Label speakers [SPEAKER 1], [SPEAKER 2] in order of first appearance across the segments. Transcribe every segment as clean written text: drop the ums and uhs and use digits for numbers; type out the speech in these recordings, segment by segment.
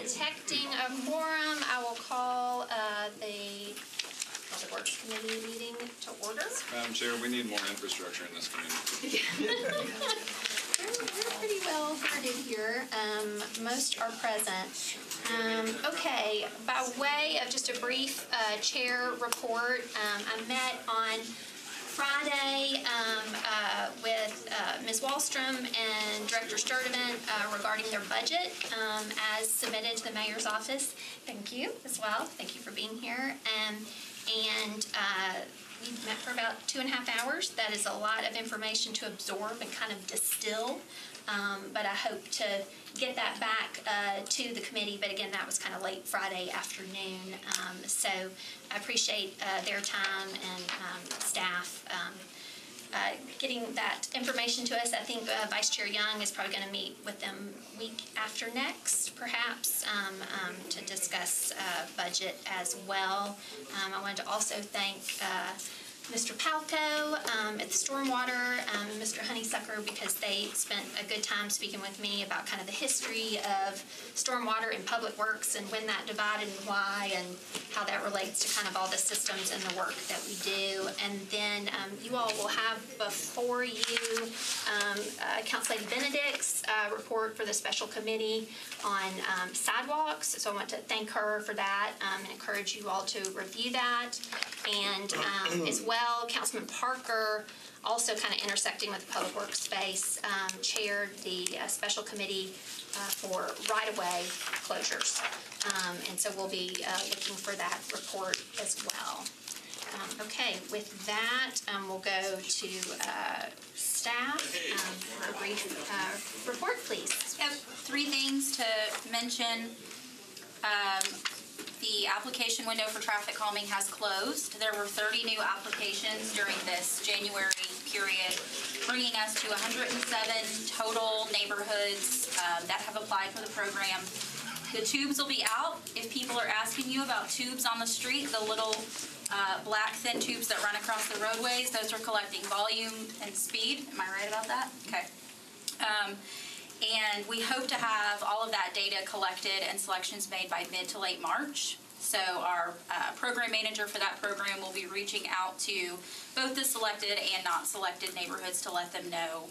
[SPEAKER 1] Detecting a quorum, I will call the Public Works Committee meeting to order.
[SPEAKER 2] Madam Chair, we need more infrastructure in this community.
[SPEAKER 1] We're pretty well guarded here. Most are present. Okay, by way of just a brief chair report, I met on Friday with Ms. Wallstrom and Director Sturdivant regarding their budget as submitted to the Mayor's office. Thank you as well. Thank you for being here. And we met for about 2.5 hours. That is a lot of information to absorb and kind of distill. But I hope to get that back to the committee. But again, that was kind of late Friday afternoon. So I appreciate their time and staff getting that information to us. I think Vice Chair Young is probably going to meet with them week after next, perhaps, to discuss budget as well. I wanted to also thank Mr. Palco at the Stormwater, and Mr. Honeysucker, because they spent a good time speaking with me about kind of the history of stormwater and public works and when that divided and why, and how that relates to kind of all the systems and the work that we do. And then you all will have before you Council Lady Benedict's report for the special committee on sidewalks. So I want to thank her for that and encourage you all to review that. And as well, Councilman Parker, also kind of intersecting with the public works space, chaired the special committee for right-of-way closures. And so we'll be looking for that report as well. Okay, with that, we'll go to staff for a brief report, please.
[SPEAKER 3] I have 3 things to mention. The application window for traffic calming has closed. There were 30 new applications during this January period, bringing us to 107 total neighborhoods that have applied for the program. The tubes will be out. If people are asking you about tubes on the street, the little black thin tubes that run across the roadways, those are collecting volume and speed. Am I right about that? Okay. And we hope to have all of that data collected and selections made by mid to late March. So our program manager for that program will be reaching out to both the selected and not selected neighborhoods to let them know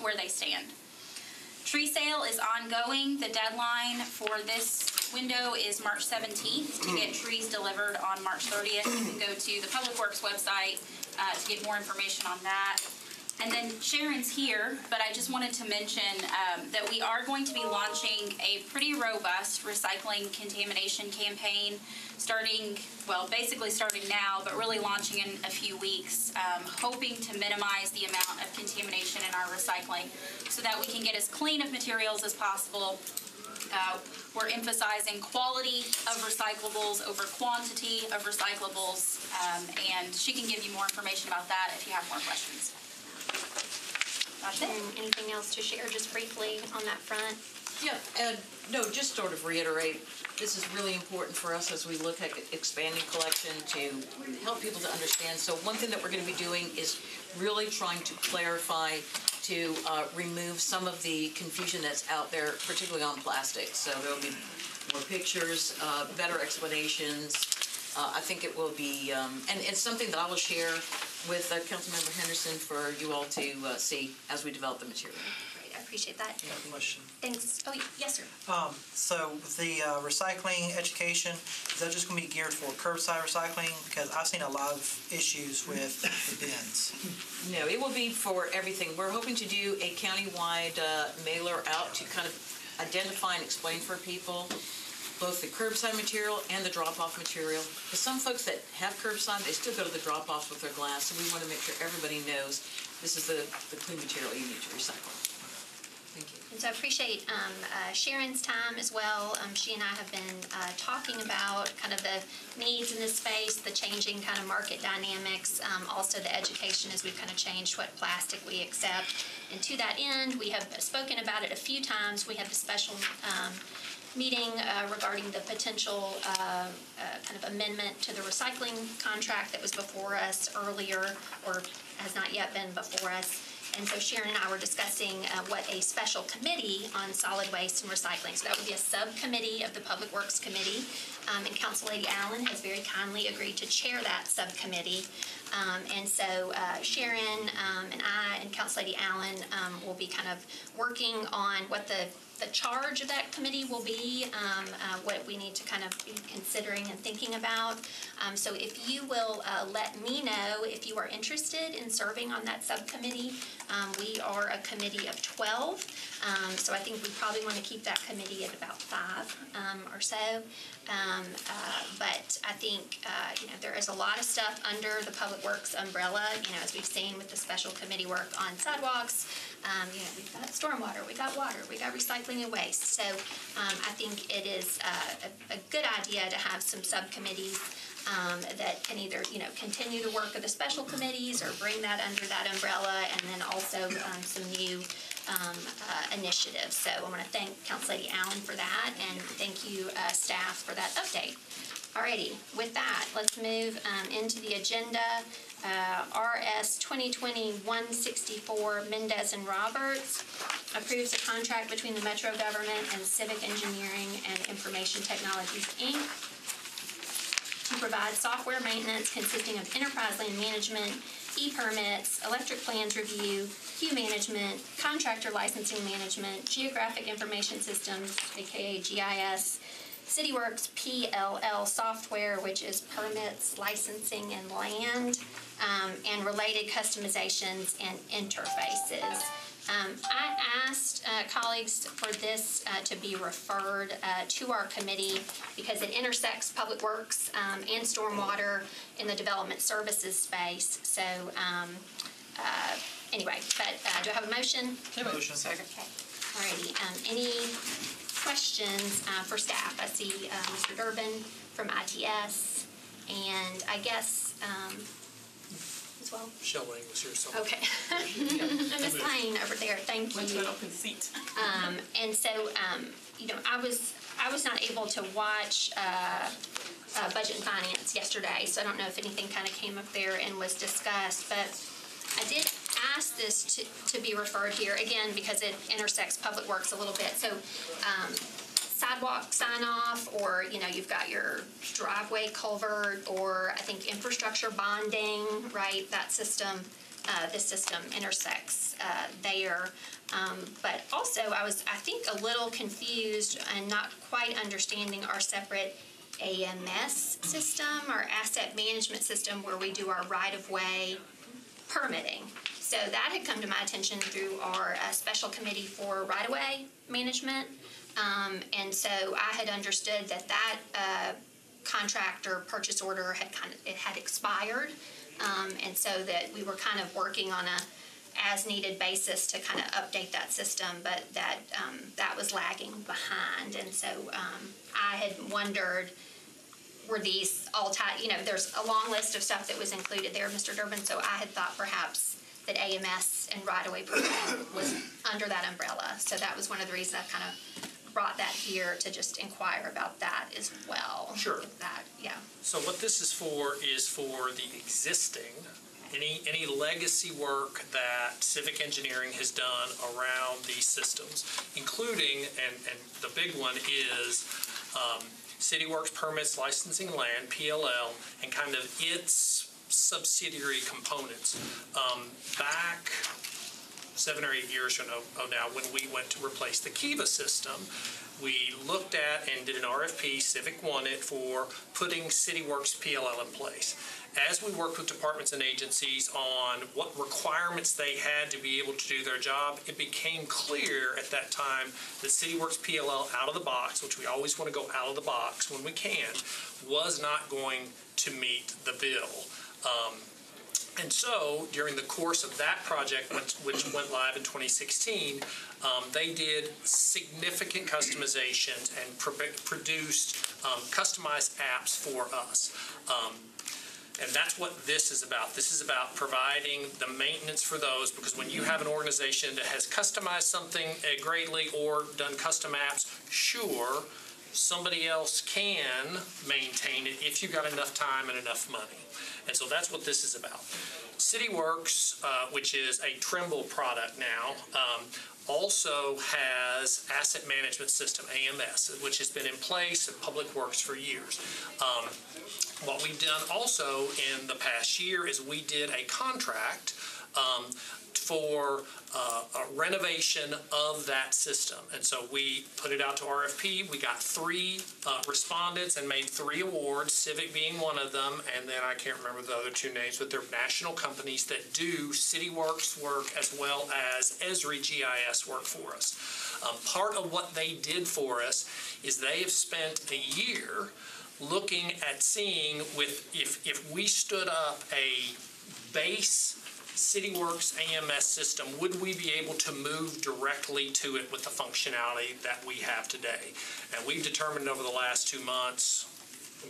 [SPEAKER 3] where they stand. Tree sale is ongoing. The deadline for this window is March 17th to get trees delivered on March 30th. You can go to the Public Works website to get more information on that. And then Sharon's here, but I just wanted to mention that we are going to be launching a pretty robust recycling contamination campaign basically starting now, but really launching in a few weeks, hoping to minimize the amount of contamination in our recycling so that we can get as clean of materials as possible. We're emphasizing quality of recyclables over quantity of recyclables, and she can give you more information about that if you have more questions.
[SPEAKER 1] Anything else to share just briefly on that front?
[SPEAKER 4] Yeah, no, just sort of reiterate, this is really important for us as we look at expanding collection to help people to understand. So one thing that we're going to be doing is really trying to clarify, to remove some of the confusion that's out there, particularly on plastic. So there will be more pictures, better explanations. I think it will be, and it's something that I will share with Councilmember Henderson for you all to see as we develop the material.
[SPEAKER 1] Great, I appreciate that.
[SPEAKER 5] I have a question.
[SPEAKER 1] Thanks. Oh, yes, sir.
[SPEAKER 5] So with the recycling education, is that just going to be geared for curbside recycling? Because I've seen a lot of issues with the bins.
[SPEAKER 4] No, it will be for everything. We're hoping to do a countywide mailer out to kind of identify and explain for people both the curbside material and the drop-off material. Because some folks that have curbside, they still go to the drop-offs with their glass, so we want to make sure everybody knows this is the clean material you need to recycle. Thank you.
[SPEAKER 1] And so I appreciate Sharon's time as well. She and I have been talking about kind of the needs in this space, the changing kind of market dynamics, also the education as we've kind of changed what plastic we accept. And to that end, we have spoken about it a few times. We had the special meeting regarding the potential kind of amendment to the recycling contract that was before us earlier, or has not yet been before us. And so Sharon and I were discussing what a special committee on solid waste and recycling. So that would be a subcommittee of the Public Works Committee. And Council Lady Allen has very kindly agreed to chair that subcommittee. And so Sharon and I and Council Lady Allen will be kind of working on what the charge of that committee will be, what we need to kind of be considering and thinking about. So if you will let me know if you are interested in serving on that subcommittee. We are a committee of 12, so I think we probably want to keep that committee at about 5 or so. But I think there is a lot of stuff under the Public Works umbrella. As we've seen with the special committee work on sidewalks. We've got stormwater, we got water, we got recycling and waste. So I think it is a good idea to have some subcommittees that can either, continue the work of the special committees or bring that under that umbrella, and then also some new initiatives. So I want to thank Council Lady Allen for that, and thank you, staff, for that update. Alrighty, with that, let's move into the agenda. RS 2020-164, Mendez and Roberts approves a contract between the Metro Government and Civic Engineering and Information Technologies, Inc. to provide software maintenance consisting of enterprise land management, e-permits, electric plans review, queue management, contractor licensing management, geographic information systems, aka GIS, CityWorks PLL software, which is permits, licensing, and land, and related customizations and interfaces. I asked colleagues for this to be referred to our committee because it intersects Public Works and Stormwater in the development services space. So anyway, but do I have a motion?
[SPEAKER 5] Motion. Second.
[SPEAKER 1] Okay. Alrighty. Any questions for staff? I see Mr. Durbin from ITS, and I guess as well.
[SPEAKER 6] Michelle Lang was here somewhere.
[SPEAKER 1] Okay. And Ms. Lane over there, thank you.
[SPEAKER 7] Went to an open seat.
[SPEAKER 1] And so, I was not able to watch Budget and Finance yesterday, so I don't know if anything kind of came up there and was discussed, but I did ask this to be referred here, again, because it intersects Public Works a little bit. So, sidewalk sign-off, or, you've got your driveway culvert, or I think infrastructure bonding, right? That system, this system intersects there. But also, I was, I think, a little confused and not quite understanding our separate AMS system, our asset management system, where we do our right-of-way permitting. So that had come to my attention through our special committee for right-of-way management. And so I had understood that contractor purchase order had expired. And so that we were kind of working on a as-needed basis to kind of update that system, but that was lagging behind. And so I had wondered, were these all tied? There's a long list of stuff that was included there, Mr. Durbin, so I had thought perhaps that AMS and right-of-way program was under that umbrella. So that was one of the reasons I kind of brought that here to just inquire about that as well.
[SPEAKER 6] Sure.
[SPEAKER 1] Yeah.
[SPEAKER 6] So what this is for the existing, any legacy work that Civic Engineering has done around these systems, including, and the big one is CityWorks permits, licensing land, PLL, and kind of its subsidiary components. Back 7 or 8 years ago now, when we went to replace the Kiva system, we looked at and did an RFP, Civic won it, for putting CityWorks PLL in place. As we worked with departments and agencies on what requirements they had to be able to do their job, it became clear at that time that CityWorks PLL out of the box, which we always want to go out of the box when we can, was not going to meet the bill. And so, during the course of that project, which went live in 2016, they did significant customizations and produced customized apps for us. And that's what this is about. This is about providing the maintenance for those, because when you have an organization that has customized something greatly or done custom apps, sure, somebody else can maintain it if you've got enough time and enough money. And so that's what this is about. CityWorks, which is a Trimble product now, also has asset management system, AMS, which has been in place at Public Works for years. What we've done also in the past year is we did a contract for a renovation of that system. And so we put it out to RFP. We got 3 respondents and made 3 awards, Civic being one of them, and then I can't remember the other 2 names, but they're national companies that do CityWorks work as well as Esri GIS work for us. Part of what they did for us is they have spent a year looking at seeing if we stood up a base CityWorks AMS system, would we be able to move directly to it with the functionality that we have today? And we've determined over the last 2 months,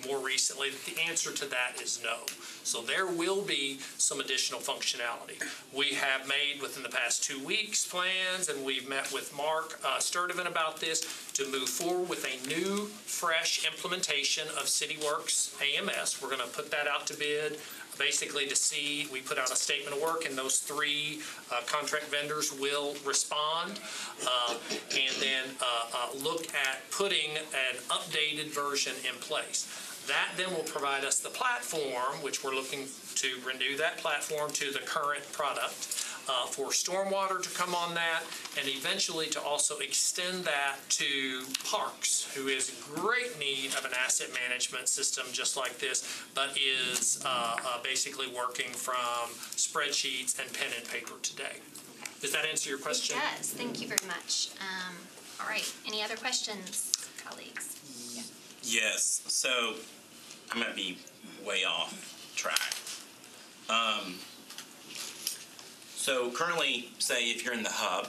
[SPEAKER 6] more recently, that the answer to that is no. So there will be some additional functionality. We have made, within the past 2 weeks, plans, and we've met with Mark Sturdivant about this, to move forward with a new, fresh implementation of CityWorks AMS. We're going to put that out to bid, basically to see, we put out a statement of work, and those 3 contract vendors will respond, and then look at putting an updated version in place. That then will provide us the platform, which we're looking to renew that platform to the current product, for stormwater to come on that, and eventually to also extend that to Parks, who is in great need of an asset management system just like this, but is basically working from spreadsheets and pen and paper today. Does that answer your question?
[SPEAKER 1] It does. Thank you very much. All right. Any other questions, colleagues?
[SPEAKER 7] Yes. So I might be way off track. So currently, say if you're in the hub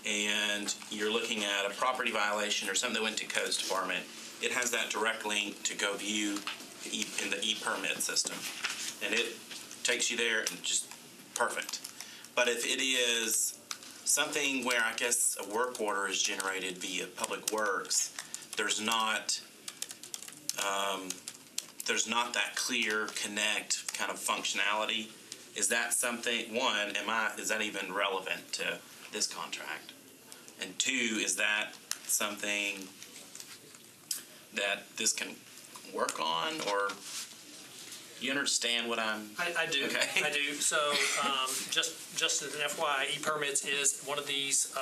[SPEAKER 7] and you're looking at a property violation or something that went to codes department, it has that direct link to go view in the e-permit system, and it takes you there and just perfect. But if it is something where I guess a work order is generated via Public Works, there's not that clear connect kind of functionality. Is that something, one, is that even relevant to this contract? And 2, is that something that this can work on, or you understand what I'm...
[SPEAKER 6] I do.
[SPEAKER 7] Okay.
[SPEAKER 6] I do. So just as an FYI, e-permits is one of these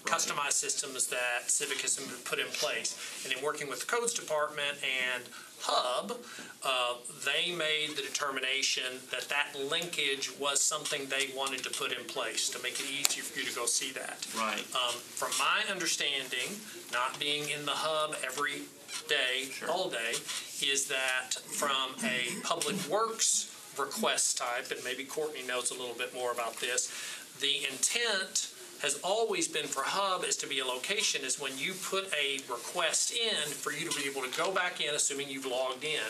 [SPEAKER 6] customized systems that Civic has put in place. And in working with the codes department and Hub, they made the determination that that linkage was something they wanted to put in place to make it easier for you to go see that.
[SPEAKER 7] Right.
[SPEAKER 6] From my understanding, not being in the Hub every day,
[SPEAKER 7] Sure.
[SPEAKER 6] all day, is that from a Public Works request type, and maybe Courtney knows a little bit more about this, the intent has always been for Hub is to be a location is when you put a request in for you to be able to go back in, assuming you've logged in,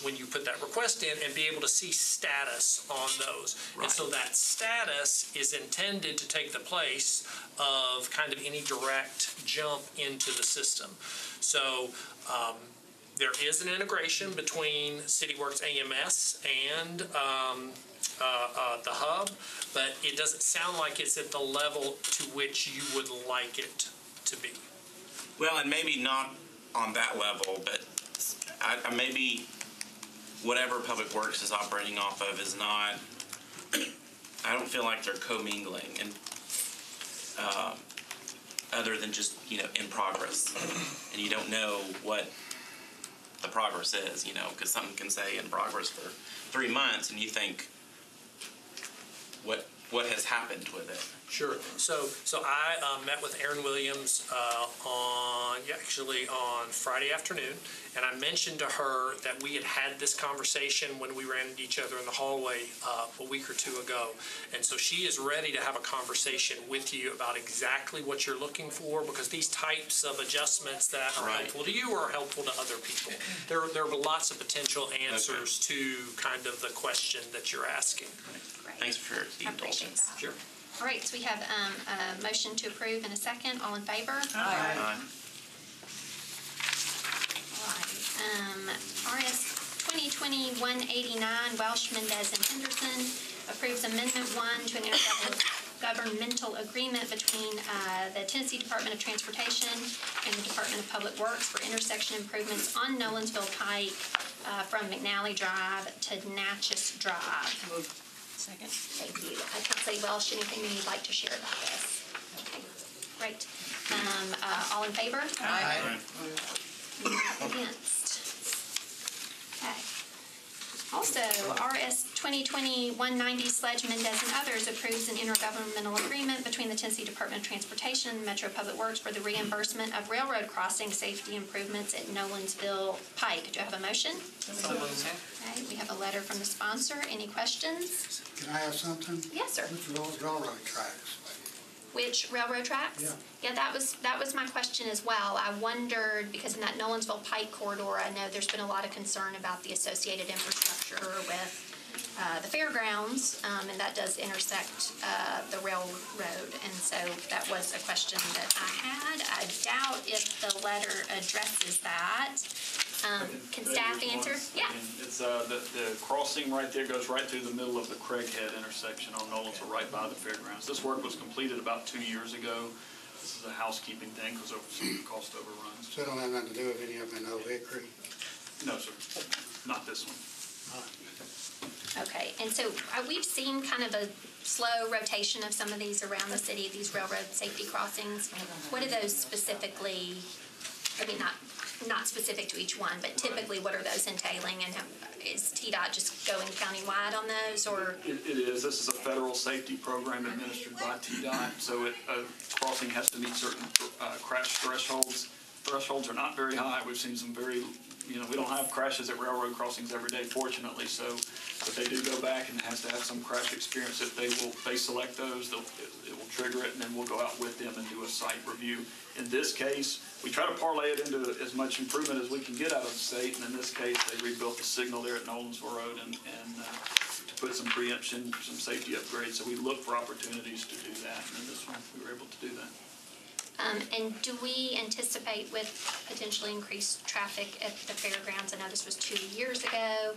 [SPEAKER 6] when you put that request in and be able to see status on those.
[SPEAKER 7] Right.
[SPEAKER 6] And so that status is intended to take the place of kind of any direct jump into the system. So there is an integration between CityWorks AMS and the Hub, but it doesn't sound like it's at the level to which you would like it to be.
[SPEAKER 7] Well, and maybe not on that level, but I maybe whatever Public Works is operating off of is not, I don't feel like they're commingling, and other than just, in progress. And you don't know what the progress is, because something can say in progress for 3 months, and you think, what has happened with it?
[SPEAKER 6] Sure. So I met with Erin Williams on Friday afternoon, and I mentioned to her that we had this conversation when we ran into each other in the hallway a week or 2 ago. And so she is ready to have a conversation with you about exactly what you're looking for, because these types of adjustments that are helpful to you are helpful to other people. There are lots of potential answers to kind of the question that you're asking.
[SPEAKER 1] Great.
[SPEAKER 7] Thanks for the
[SPEAKER 1] I appreciate
[SPEAKER 7] indulgence.
[SPEAKER 1] that.
[SPEAKER 6] Sure.
[SPEAKER 1] All right, so we have a motion to approve and a second. All in favor?
[SPEAKER 7] Aye.
[SPEAKER 1] All right. RS 2020-189, Welsh, Mendez, and Henderson approves Amendment 1 to an intergovernmental agreement between the Tennessee Department of Transportation and the Department of Public Works for intersection improvements on Nolensville Pike from McNally Drive to Natchez Drive.
[SPEAKER 4] Second.
[SPEAKER 1] Thank you. Councilor Welsh, anything you'd like to share about this? Okay, great. All in favor?
[SPEAKER 4] Aye.
[SPEAKER 1] Against? Okay. Also, RS 2020-190 Sledge, Mendez, and others approves an intergovernmental agreement between the Tennessee Department of Transportation and Metro Public Works for the reimbursement of railroad crossing safety improvements at Nolensville Pike. Do I have a motion? Okay, we have a letter from the sponsor. Any questions?
[SPEAKER 8] Can I ask something?
[SPEAKER 1] Yes, sir.
[SPEAKER 8] Which railroad tracks?
[SPEAKER 1] Which railroad tracks? Yeah, that was my question as well. I wondered, because in that Nolensville Pike corridor, I know there's been a lot of concern about the associated infrastructure with the fairgrounds, and that does intersect the railroad. And so that was a question that I had. I doubt if the letter addresses that. Can staff answer? Yeah.
[SPEAKER 9] It's the crossing right there goes right through the middle of the Craighead intersection on Nolensville, right by the fairgrounds. This work was completed about 2 years ago. This is a housekeeping thing because of some cost overruns.
[SPEAKER 8] So it don't have nothing to do with any of them in Old Hickory?
[SPEAKER 9] No, sir, not this one.
[SPEAKER 1] Okay, and so we've seen kind of a slow rotation of some of these around the city, these railroad safety crossings. What are those specifically, I mean, not specific to each one, but typically what are those entailing, and is TDOT just going countywide on those, or?
[SPEAKER 9] It is. This is a federal safety program administered by TDOT, so a crossing has to meet certain crash thresholds. Thresholds are not very high. We've seen some very, we don't have crashes at railroad crossings every day, fortunately, so, but they do go back and it has to have some crash experience. If they select those, it will trigger it, and then we'll go out with them and do a site review. In this case, we try to parlay it into as much improvement as we can get out of the state, and in this case, they rebuilt the signal there at Nolensville Road and to put some preemption, some safety upgrades, so we look for opportunities to do that, and in this one, we were able to do that.
[SPEAKER 1] And do we anticipate with potentially increased traffic at the fairgrounds? I know this was 2 years ago,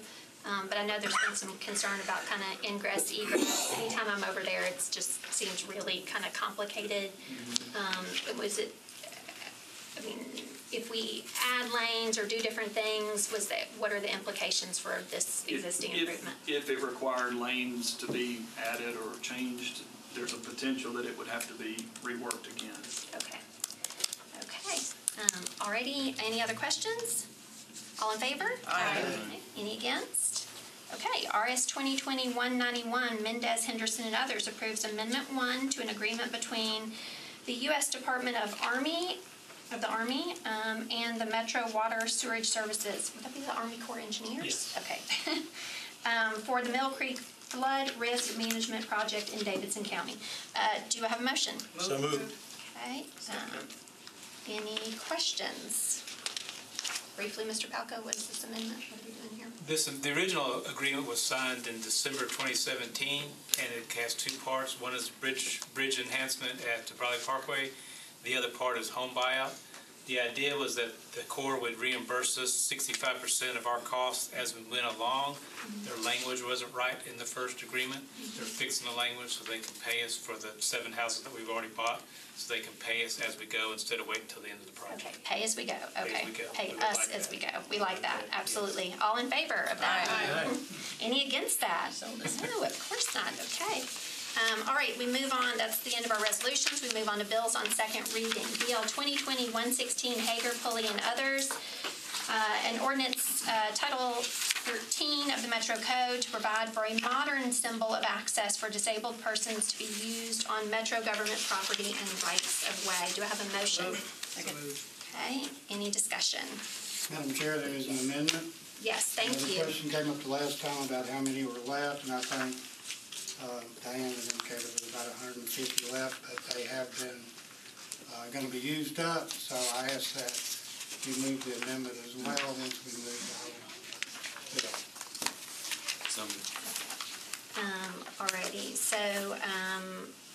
[SPEAKER 1] but I know there's been some concern about kind of ingress, egress. Anytime I'm over there, it just seems really kind of complicated. If we add lanes or do different things, what are the implications for this existing improvement?
[SPEAKER 9] If it required lanes to be added or changed, there's a potential that it would have to be reworked again.
[SPEAKER 1] Okay. Alrighty, any other questions? All in favor?
[SPEAKER 4] Aye.
[SPEAKER 1] Okay. Any against? Okay, RS 2020-191, Mendez, Henderson, and others approves Amendment 1 to an agreement between the U.S. Department of the Army and the Metro Water Sewerage Services. Would that be the Army Corps of Engineers?
[SPEAKER 6] Yes.
[SPEAKER 1] Okay. For the Mill Creek Flood Risk Management Project in Davidson County. Do I have a motion?
[SPEAKER 8] So moved.
[SPEAKER 1] Okay. Any questions? Briefly, Mr. Palco, what is this amendment? What are we doing here?
[SPEAKER 10] The original agreement was signed in December 2017, and it has two parts. One is bridge enhancement at Bradley Parkway. The other part is home buyout. The idea was that the Corps would reimburse us 65% of our costs as we went along. Their language wasn't right in the first agreement. They're fixing the language so they can pay us for the 7 houses that we've already bought, so they can pay us as we go instead of waiting until the end of the project.
[SPEAKER 1] Okay, pay as we go. Okay.
[SPEAKER 10] as we go.
[SPEAKER 1] Pay
[SPEAKER 10] We would
[SPEAKER 1] us
[SPEAKER 10] like
[SPEAKER 1] as
[SPEAKER 10] that.
[SPEAKER 1] we go. We like that, absolutely. All in favor of that?
[SPEAKER 4] Aye.
[SPEAKER 1] Any against that? No, of course not. Okay. All right, we move on. That's the end of our resolutions. We move on to bills on second reading. BL 2020-116, Hager, Pulley, and others. An ordinance, Title 13 of the Metro Code, to provide for a modern symbol of access for disabled persons to be used on Metro government property and rights of way. Do I have a motion? Okay, any discussion?
[SPEAKER 8] Madam Chair, there is an amendment.
[SPEAKER 1] Yes, thank
[SPEAKER 8] The
[SPEAKER 1] you.
[SPEAKER 8] question came up the last time about how many were left, and I think Diane had indicated there was about 150 left, but they have been going to be used up, so I ask that you move the amendment as well once we move the whole bill.
[SPEAKER 1] Alrighty, so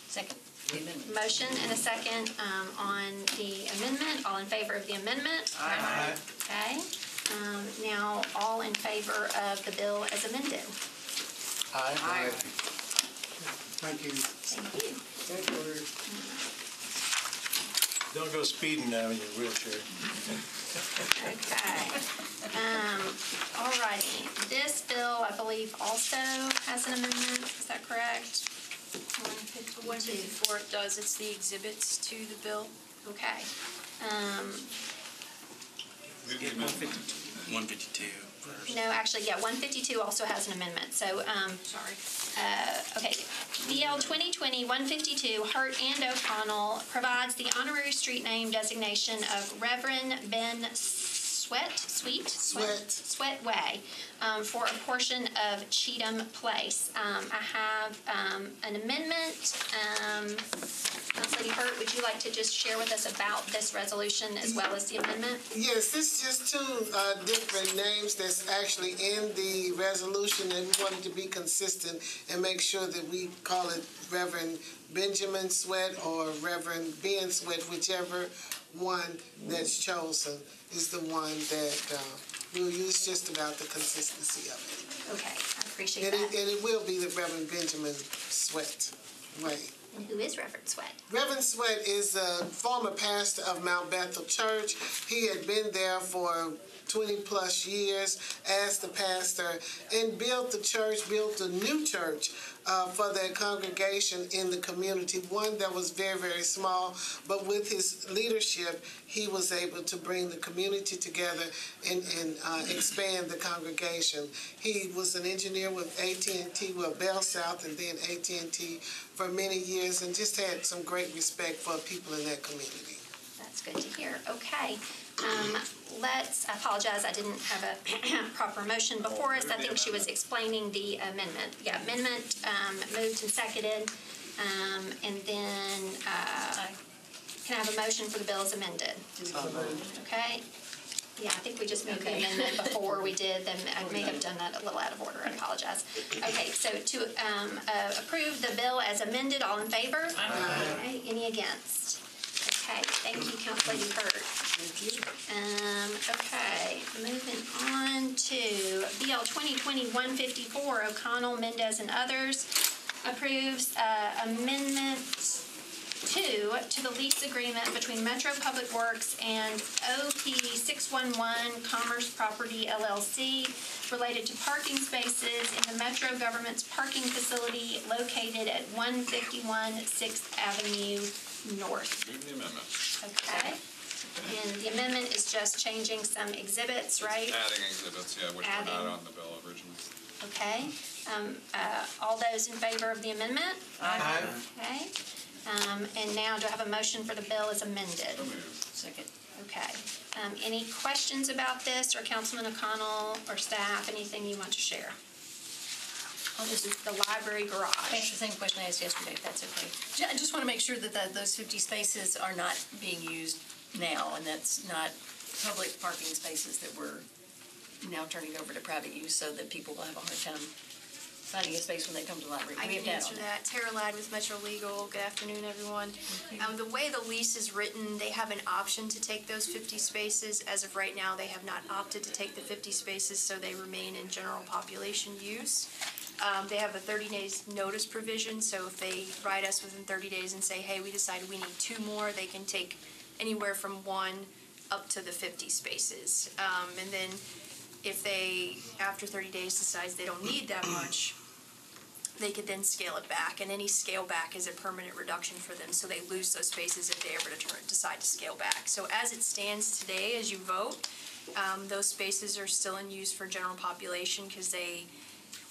[SPEAKER 4] Second. The amendment.
[SPEAKER 1] motion and a second on the amendment. All in favor of the amendment?
[SPEAKER 4] Aye.
[SPEAKER 1] Okay. Now, all in favor of the bill as amended?
[SPEAKER 8] Aye. Thank you.
[SPEAKER 1] Thank you.
[SPEAKER 11] Don't go speeding now in your wheelchair.
[SPEAKER 1] Okay. All righty. This bill, I believe, also has an amendment. Is that correct?
[SPEAKER 12] 154 it does. It's the exhibits to the bill.
[SPEAKER 1] Okay.
[SPEAKER 7] 152 first.
[SPEAKER 1] No, actually, yeah, 152 also has an amendment. So,
[SPEAKER 12] Sorry.
[SPEAKER 1] okay. BL 2020-152, Hart and O'Connell provides the honorary street name designation of Reverend Ben Sweat Way for a portion of Cheatham Place. I have an amendment. Council Lady Hurt, would you like to just share with us about this resolution as well as the amendment?
[SPEAKER 13] Yes, this is just two different names that's actually in the resolution, and we wanted to be consistent and make sure that we call it Reverend Benjamin Sweat or Reverend Ben Sweat, whichever one that's chosen is the one that we'll use, just about the consistency of it.
[SPEAKER 1] Okay, I appreciate
[SPEAKER 13] And
[SPEAKER 1] that.
[SPEAKER 13] it will be the Reverend Benjamin Sweat Way.
[SPEAKER 1] And who is Reverend Sweat?
[SPEAKER 13] Reverend Sweat is a former pastor of Mount Bethel Church. He had been there for 20-plus years as the pastor and built the church, built a new church for their congregation in the community, one that was very, very small, but with his leadership, he was able to bring the community together and expand the congregation. He was an engineer with AT&T, well, Bell South, and then AT&T for many years, and just had some great respect for people in that community.
[SPEAKER 1] That's good to hear. Okay. I apologize, I didn't have a proper motion before us. I think she was explaining the amendment. Yeah, amendment moved and seconded. And then can I have a motion for the bill as amended? Okay. Yeah, I think we just moved the amendment before we did. Then I may have done that a little out of order. I apologize. Okay, so to approve the bill as amended, all in favor? Aye. Okay, any against? Okay, thank you, Council Lady Hurt. Okay, moving on to BL 2020-154, O'Connell, Mendez, and others approves Amendment 2 to the lease agreement between Metro Public Works and OP 611 Commerce Property LLC related to parking spaces in the Metro Government's parking facility located at 151 6th Avenue North.
[SPEAKER 2] Move the amendment.
[SPEAKER 1] Okay. And the amendment is just changing some exhibits, right?
[SPEAKER 2] Adding exhibits, yeah, which were not on the bill originally.
[SPEAKER 1] Okay. All those in favor of the amendment?
[SPEAKER 11] Aye.
[SPEAKER 1] Okay. And now do I have a motion for the bill as amended?
[SPEAKER 2] So moved.
[SPEAKER 4] Second.
[SPEAKER 1] Okay. Any questions about this, or Councilman O'Connell or staff, anything you want to share? This is the library garage.
[SPEAKER 12] That's the same question I asked yesterday, if that's okay. I just want to make sure that those 50 spaces are not being used now, and that's not public parking spaces that we're now turning over to private use so that people will have a hard time finding a space when they come to the library.
[SPEAKER 14] I can answer that. Tara Ladd with Metro Legal. Good afternoon, everyone. The way the lease is written, they have an option to take those 50 spaces. As of right now, they have not opted to take the 50 spaces, so they remain in general population use. They have a 30 days notice provision, so if they write us within 30 days and say, hey, we decided we need 2 more, they can take anywhere from 1 up to the 50 spaces. And then if they, after 30 days, decides they don't need that much, they could then scale it back, and any scale back is a permanent reduction for them, so they lose those spaces if they ever decide to scale back. So as it stands today, as you vote, those spaces are still in use for general population because they...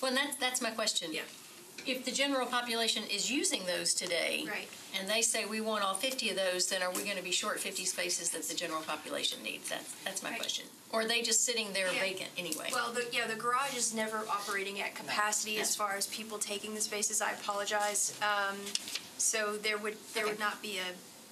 [SPEAKER 12] Well, that's my question.
[SPEAKER 14] Yeah.
[SPEAKER 12] If the general population is using those today,
[SPEAKER 14] Right.
[SPEAKER 12] and they say we want all 50 of those, then are we going to be short 50 spaces that the general population needs? That's my
[SPEAKER 14] Right.
[SPEAKER 12] question. Or are they just sitting there
[SPEAKER 14] Yeah.
[SPEAKER 12] vacant anyway?
[SPEAKER 14] Well, the garage is never operating at capacity as far as people taking the spaces. I apologize. So there would not be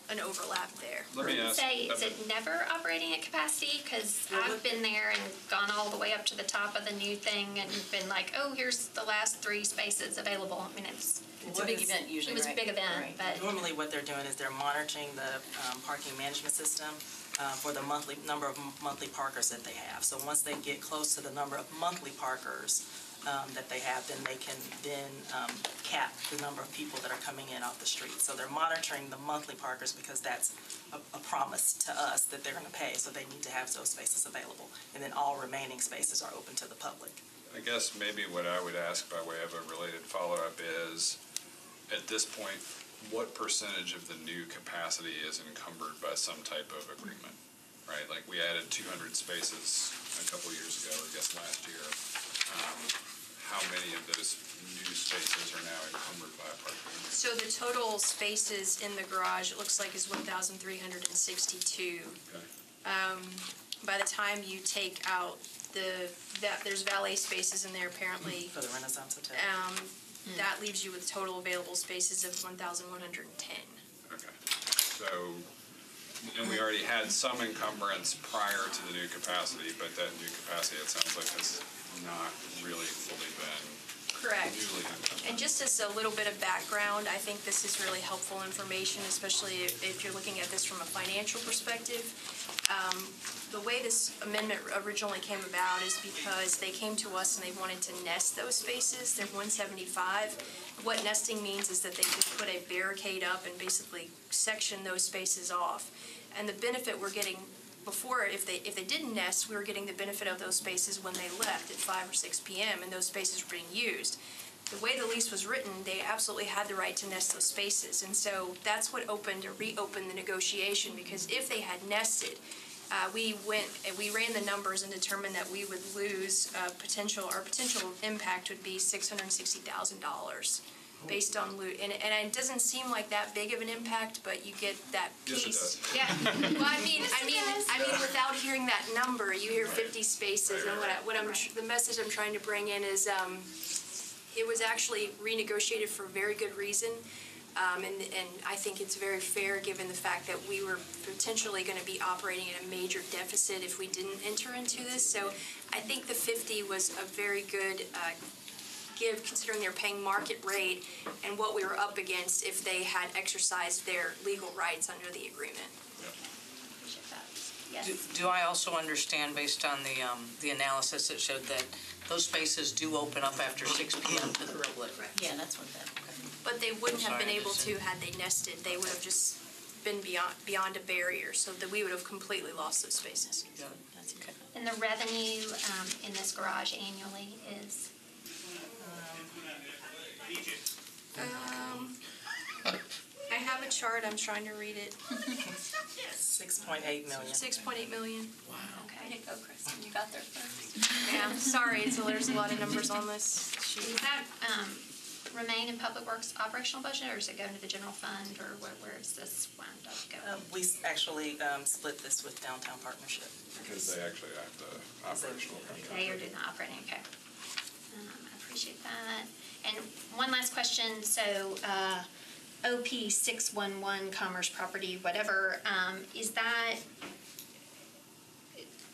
[SPEAKER 14] an overlap there.
[SPEAKER 2] Let me ask.
[SPEAKER 1] Is it never operating at capacity? Because I've been there and gone all the way up to the top of the new thing and been like, oh, here's the last 3 spaces available. I mean, it's
[SPEAKER 12] It's a big event usually,
[SPEAKER 1] It was
[SPEAKER 12] right?
[SPEAKER 1] a big event,
[SPEAKER 12] Right.
[SPEAKER 1] but
[SPEAKER 15] Normally what they're doing is they're monitoring the parking management system for the number of monthly parkers that they have. So once they get close to the number of monthly parkers that they have, then they can cap the number of people that are coming in off the street. So they're monitoring the monthly parkers because that's a promise to us that they're going to pay. So they need to have those spaces available. And then all remaining spaces are open to the public.
[SPEAKER 2] I guess maybe what I would ask by way of a related follow-up is, at this point, what percentage of the new capacity is encumbered by some type of agreement, right? Like, we added 200 spaces a couple years ago, or I guess last year. How many of those new spaces are now encumbered by a parking agreement?
[SPEAKER 14] So the total spaces in the garage, it looks like, is 1,362.
[SPEAKER 2] Okay.
[SPEAKER 14] By the time you take out there's valet spaces in there apparently.
[SPEAKER 15] For the Renaissance Hotel.
[SPEAKER 14] That leaves you with total available spaces of 1,110.
[SPEAKER 2] Okay. So, and we already had some encumbrance prior to the new capacity, but that new capacity, it sounds like, has not really fully been
[SPEAKER 14] Correct.
[SPEAKER 2] newly encumbered.
[SPEAKER 14] And just as a little bit of background, I think this is really helpful information, especially if you're looking at this from a financial perspective. The way this amendment originally came about is because they came to us and they wanted to nest those spaces. They're 175. What nesting means is that they could put a barricade up and basically section those spaces off. And the benefit we're getting before, if they didn't nest, we were getting the benefit of those spaces when they left at 5 or 6 p.m. and those spaces were being used. The way the lease was written, they absolutely had the right to nest those spaces. And so that's what reopened the negotiation, because if they had nested, we ran the numbers and determined that we would lose our potential impact would be $660,000 based on and it doesn't seem like that big of an impact, but you get that piece.
[SPEAKER 2] Yes, it does.
[SPEAKER 14] Yeah. Well, I mean, without hearing that number, you hear 50 spaces, and the message I'm trying to bring in is it was actually renegotiated for a very good reason. And I think it's very fair given the fact that we were potentially going to be operating at a major deficit if we didn't enter into this. So I think the 50 was a very good give, considering they're paying market rate and what we were up against if they had exercised their legal rights under the agreement.
[SPEAKER 1] Yes.
[SPEAKER 4] Do I also understand, based on the analysis that showed that those spaces do open up after 6 p.m. to the public?
[SPEAKER 12] Yeah, that's what that.
[SPEAKER 14] But they wouldn't have been
[SPEAKER 4] Sorry, I
[SPEAKER 14] able
[SPEAKER 4] just
[SPEAKER 14] to had they nested. They would have just been beyond a barrier, so that we would have completely lost those spaces.
[SPEAKER 12] That's okay.
[SPEAKER 1] And the revenue in this garage annually is?
[SPEAKER 14] I have a chart. I'm trying to read it.
[SPEAKER 15] 6.8 million.
[SPEAKER 14] 6.8 million.
[SPEAKER 1] Wow.
[SPEAKER 3] Okay, way to go, Kristen. You got there first.
[SPEAKER 14] Yeah, sorry. There's a lot of numbers on this
[SPEAKER 1] Does
[SPEAKER 14] sheet.
[SPEAKER 1] that remain in Public Works operational budget, or does it go into the general fund, or where does this wind up going?
[SPEAKER 15] We actually split this with Downtown Partnership.
[SPEAKER 2] Because they actually have the operational.
[SPEAKER 1] They are doing the operating, okay. I appreciate that. And one last question, so OP 611 Commerce Property, whatever, is that,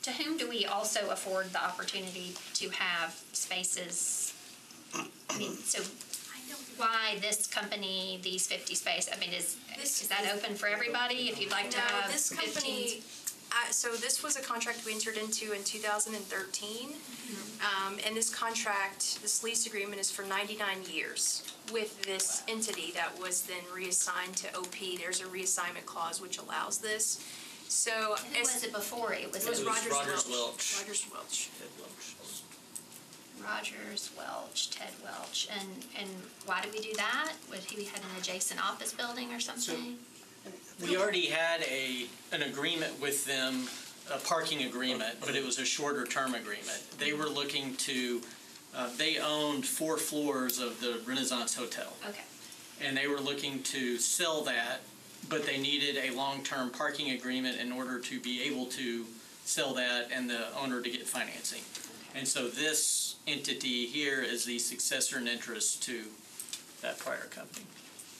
[SPEAKER 1] to whom do we also afford the opportunity to have spaces? I mean, so why this company, these 50 spaces? I mean, is that open for everybody if you'd like to have 15?
[SPEAKER 14] This company, so this was a contract we entered into in 2013. And this contract, this lease agreement is for 99 years with this entity that was then reassigned to OP. There's a reassignment clause which allows this. So
[SPEAKER 1] Who was it before? It was
[SPEAKER 6] Rogers
[SPEAKER 14] Welch.
[SPEAKER 6] Welch.
[SPEAKER 14] Rogers Welch.
[SPEAKER 1] Rogers Welch, Ted Welch, and why did we do that? Was he had an adjacent office building or something?
[SPEAKER 6] We already had an agreement with them, a parking agreement, but it was a shorter term agreement. They were looking to, they owned 4 floors of the Renaissance Hotel.
[SPEAKER 1] Okay.
[SPEAKER 6] And they were looking to sell that, but they needed a long-term parking agreement in order to be able to sell that and the owner to get financing. And so this entity here is the successor in interest to that prior company.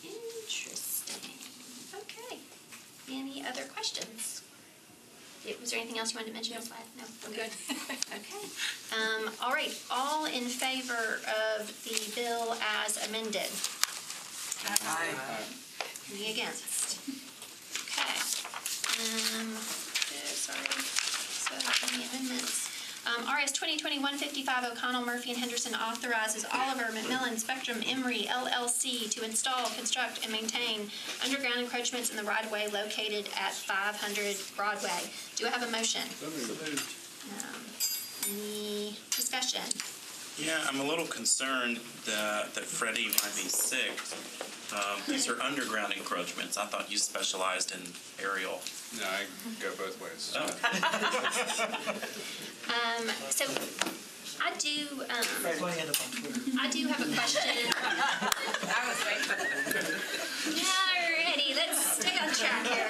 [SPEAKER 1] Interesting. Okay. Any other questions? Was there anything else you wanted to mention? No, we're good. Okay. All right. All in favor of the bill as amended? Aye. Any against? Okay. Whereas 2020-155 O'Connell, Murphy, and Henderson authorizes Oliver, McMillan, Spectrum, Emery, LLC to install, construct, and maintain underground encroachments in the right-of-way located at 500 Broadway. Do I have a motion? Any discussion?
[SPEAKER 7] Yeah, I'm a little concerned that Freddie might be sick. These are underground encroachments. I thought you specialized in aerial.
[SPEAKER 2] No, I go both ways.
[SPEAKER 7] Oh.
[SPEAKER 1] So I do, I do have a question. Alrighty, let's stay on track here.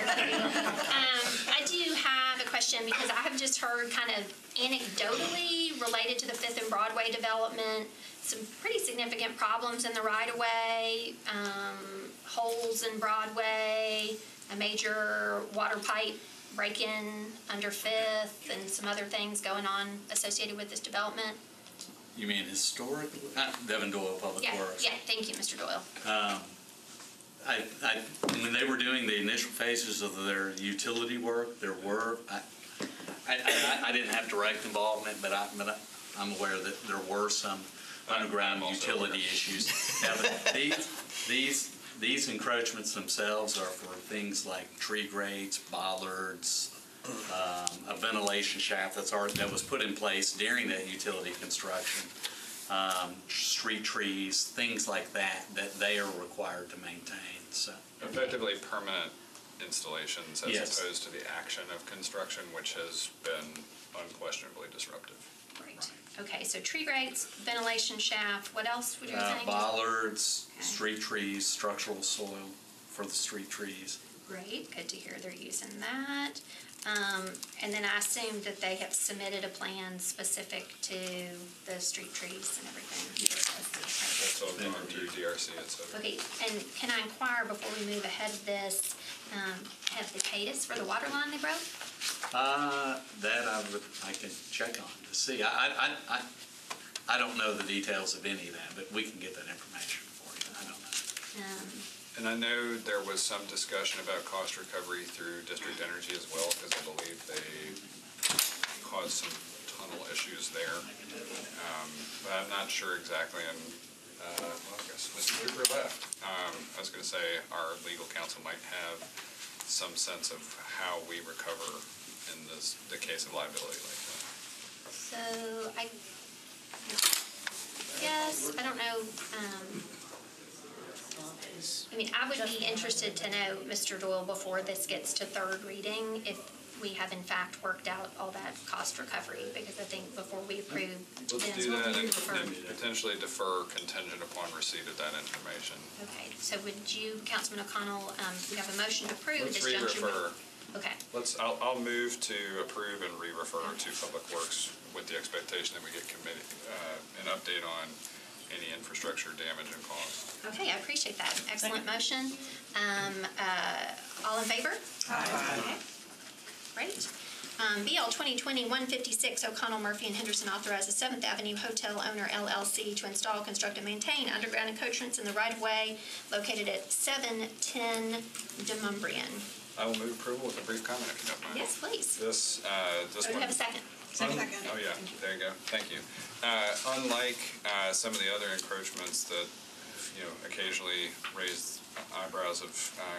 [SPEAKER 1] I do have a question because I have just heard kind of anecdotally related to the 5th and Broadway development, some pretty significant problems in the right-of-way, holes in Broadway, a major water pipe break-in under 5th, and some other things going on associated with this development.
[SPEAKER 16] You mean historic? Devin Doyle, Public Works.
[SPEAKER 1] Yeah, thank you, Mr. Doyle.
[SPEAKER 16] When they were doing the initial phases of their utility work, there were, I didn't have direct involvement, but I'm aware that there were some underground utility issues. Now, these encroachments themselves are for things like tree grates, bollards, a ventilation shaft that was put in place during that utility construction, street trees, things like that they are required to maintain. So
[SPEAKER 2] effectively permanent installations as
[SPEAKER 16] Yes.
[SPEAKER 2] opposed to the action of construction, which has been unquestionably disruptive.
[SPEAKER 1] Right. Okay, so tree grates, ventilation shaft, what else would you think?
[SPEAKER 16] bollards, street trees, structural soil for the street trees.
[SPEAKER 1] Great, good to hear they're using that. And then I assume that they have submitted a plan specific to the street trees and everything.
[SPEAKER 2] That's all gone through DRC, et cetera.
[SPEAKER 1] Okay, and can I inquire before we move ahead of this, have the cadus for the water line they broke?
[SPEAKER 16] That I can check on to see. I don't know the details of any of that, but we can get that information for you. I don't know.
[SPEAKER 2] And I know there was some discussion about cost recovery through District Energy as well, because I believe they caused some tunnel issues there. But I'm not sure exactly, and well, I guess Mr. Cooper left. I was going to say our legal counsel might have some sense of how we recover in the case of liability like that.
[SPEAKER 1] So I guess, I don't know, I mean, I would be interested to know, Mr. Doyle, before this gets to third reading, if we have in fact worked out all that cost recovery, because I think before we approve
[SPEAKER 2] Let's
[SPEAKER 1] this,
[SPEAKER 2] do
[SPEAKER 1] we'll
[SPEAKER 2] that
[SPEAKER 1] need
[SPEAKER 2] and
[SPEAKER 1] to refer.
[SPEAKER 2] potentially defer contingent upon receipt of that information.
[SPEAKER 1] Okay, so would you, Councilman O'Connell, we have a motion to approve
[SPEAKER 2] Let's
[SPEAKER 1] this junction.
[SPEAKER 2] re-refer.
[SPEAKER 1] Okay,
[SPEAKER 2] I'll move to approve and re-refer to Public Works with the expectation that we get committee, an update on any infrastructure damage and cost.
[SPEAKER 1] okay, I appreciate that. Excellent motion. All in favor?
[SPEAKER 12] Aye.
[SPEAKER 1] Okay. Great. BL 2020-156 O'Connell, Murphy, and Henderson authorizes 7th Avenue Hotel Owner LLC to install, construct, and maintain underground encroachments in the right-of-way located at 710 Demumbrian.
[SPEAKER 2] I will move approval with a brief comment if you don't mind.
[SPEAKER 1] Yes, please.
[SPEAKER 2] This
[SPEAKER 1] Do we
[SPEAKER 2] one.
[SPEAKER 1] have a second?
[SPEAKER 2] Oh, yeah, there you go. Thank you. Unlike some of the other encroachments that, occasionally raise eyebrows of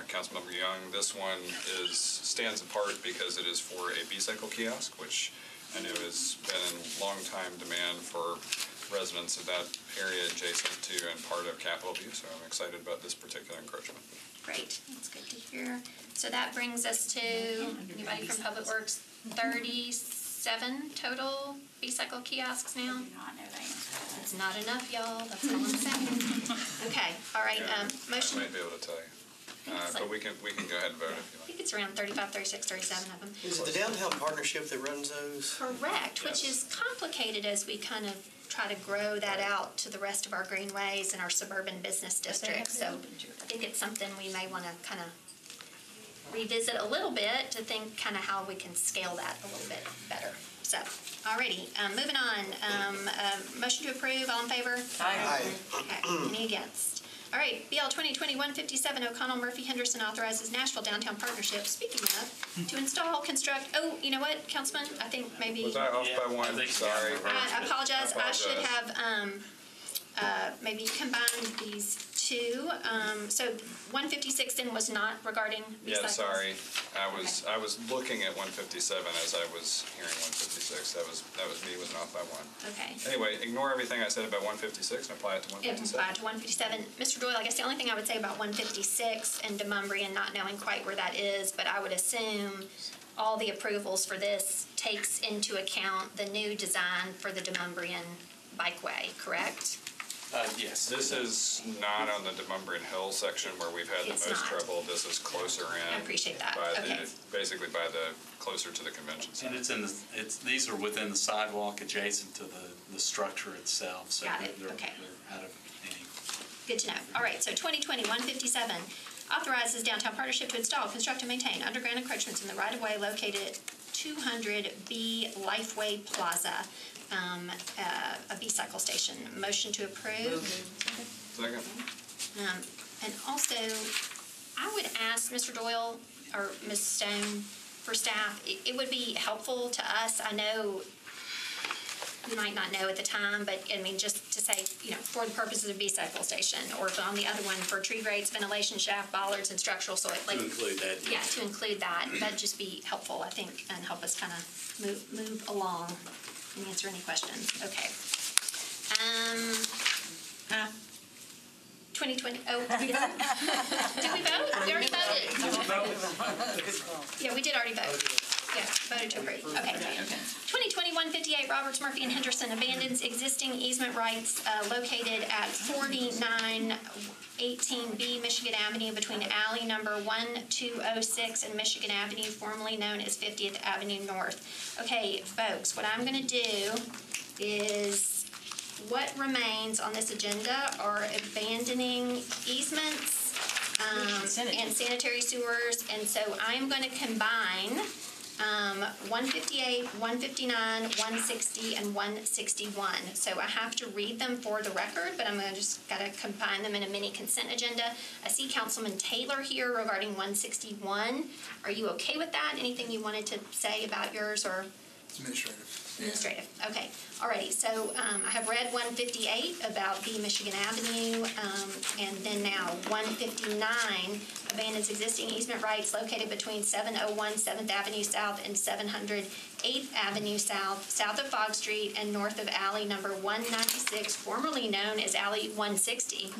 [SPEAKER 2] Councilmember Young, this one stands apart because it is for a bicycle kiosk, which I know has been in long-time demand for residents of that area adjacent to and part of Capitol View, so I'm excited about this particular encroachment.
[SPEAKER 1] Great, that's good to hear. So that brings us to, anybody from Public Works, 37 total bicycle kiosks now?
[SPEAKER 3] Not know that.
[SPEAKER 1] It's not enough, y'all, that's all I'm saying. Okay, all right, motion.
[SPEAKER 2] I might be able to tell you. But we can go ahead and vote if you
[SPEAKER 1] I
[SPEAKER 2] like.
[SPEAKER 1] think it's around 35, 36, 37 of them.
[SPEAKER 5] Is it the downtown partnership that runs those?
[SPEAKER 1] Correct, which is complicated as we kind of try to grow that out to the rest of our greenways and our suburban business districts. So I think it's something we may want to kind of revisit a little bit to think kind of how we can scale that a little bit better. So, alrighty, moving on. Motion to approve, all in favor?
[SPEAKER 12] Aye.
[SPEAKER 1] Okay, any against? All right, BL 2020-157, O'Connell Murphy Henderson authorizes Nashville Downtown Partnership, speaking of, to install, construct, oh, you know what, Councilman? I think maybe.
[SPEAKER 2] Was I off by one? Sorry.
[SPEAKER 1] I apologize. I should have maybe combined these two. So 156 then was not regarding recycling?
[SPEAKER 2] Yeah, sorry. I was looking at 157 as I was hearing 156. That was me, was off by one.
[SPEAKER 1] Okay.
[SPEAKER 2] Anyway, ignore everything I said about 156 and apply it to 157.
[SPEAKER 1] Apply it to 157. Mr. Doyle, I guess the only thing I would say about 156 and DeMumbry and not knowing quite where that is, but I would assume all the approvals for this takes into account the new design for the DeMumbrian bikeway, correct?
[SPEAKER 16] Yes.
[SPEAKER 2] This is not on the DeMumbrian Hill section where we've had the
[SPEAKER 1] It's
[SPEAKER 2] most
[SPEAKER 1] not.
[SPEAKER 2] trouble. This is closer in.
[SPEAKER 1] I appreciate that.
[SPEAKER 2] By
[SPEAKER 1] Okay.
[SPEAKER 2] basically by the, closer to the convention center.
[SPEAKER 16] And these are within the sidewalk adjacent to the structure itself, so
[SPEAKER 1] Got it.
[SPEAKER 16] they're
[SPEAKER 1] Okay.
[SPEAKER 16] out of any.
[SPEAKER 1] Good to know. All right, so 2020-157 authorizes Downtown Partnership to install, construct, and maintain underground encroachments in the right-of-way located at 200B Lifeway Plaza, a B-cycle station. Motion to approve.
[SPEAKER 2] Second.
[SPEAKER 1] And also, I would ask Mr. Doyle or Ms. Stone for staff, it would be helpful to us. I know you might not know at the time, but I mean, just to say, you know, for the purposes of B-cycle station, or if on the other one for tree grates, ventilation shaft, bollards, and structural soil. Like,
[SPEAKER 16] To include that.
[SPEAKER 1] yeah, to include that. That'd just be helpful, I think, and help us kind of move along and answer any questions. Okay. 2020, oh, did we vote? Did we vote? We already voted. Yeah, we did already vote. Yeah, voted to approve. Okay. 2020-158, Roberts, Murphy, and Henderson abandons existing easement rights located at 4918B Michigan Avenue between alley number 1206 and Michigan Avenue, formerly known as 50th Avenue North. Okay, folks, what I'm going to do is what remains on this agenda are abandoning easements and sanitary sewers, and so I'm going to combine 158, 159, 160, and 161. So I have to read them for the record, but I'm going to just got to combine them in a mini consent agenda. I see Councilman Taylor here regarding 161. Are you okay with that? Anything you wanted to say about yours or?
[SPEAKER 11] Administrative.
[SPEAKER 1] Administrative. Okay. Alrighty. So I have read 158 about B Michigan Avenue, and then now 159 abandons existing easement rights located between 701 7th Avenue South and 700 8th Avenue South, south of Fog Street and north of alley number 196, formerly known as alley 160.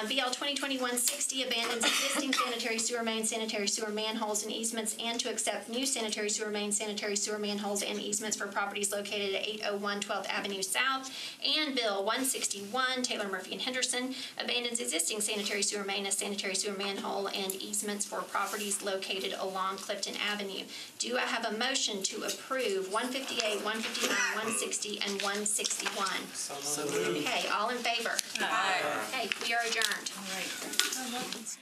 [SPEAKER 1] BL 2020-160 abandons existing sanitary sewer mains, sanitary sewer manholes, and easements, and to accept new sanitary sewer mains, sanitary sewer manholes, and easements for properties located at 801 12th Avenue South. And Bill 161, Taylor, Murphy, and Henderson, abandons existing sanitary sewer main, a sanitary sewer manhole, and easements for properties located along Clifton Avenue. Do I have a motion to approve 158, 159, 160, and 161? Okay, all in favor?
[SPEAKER 12] Aye.
[SPEAKER 1] Okay, we are adjourned.
[SPEAKER 12] All right.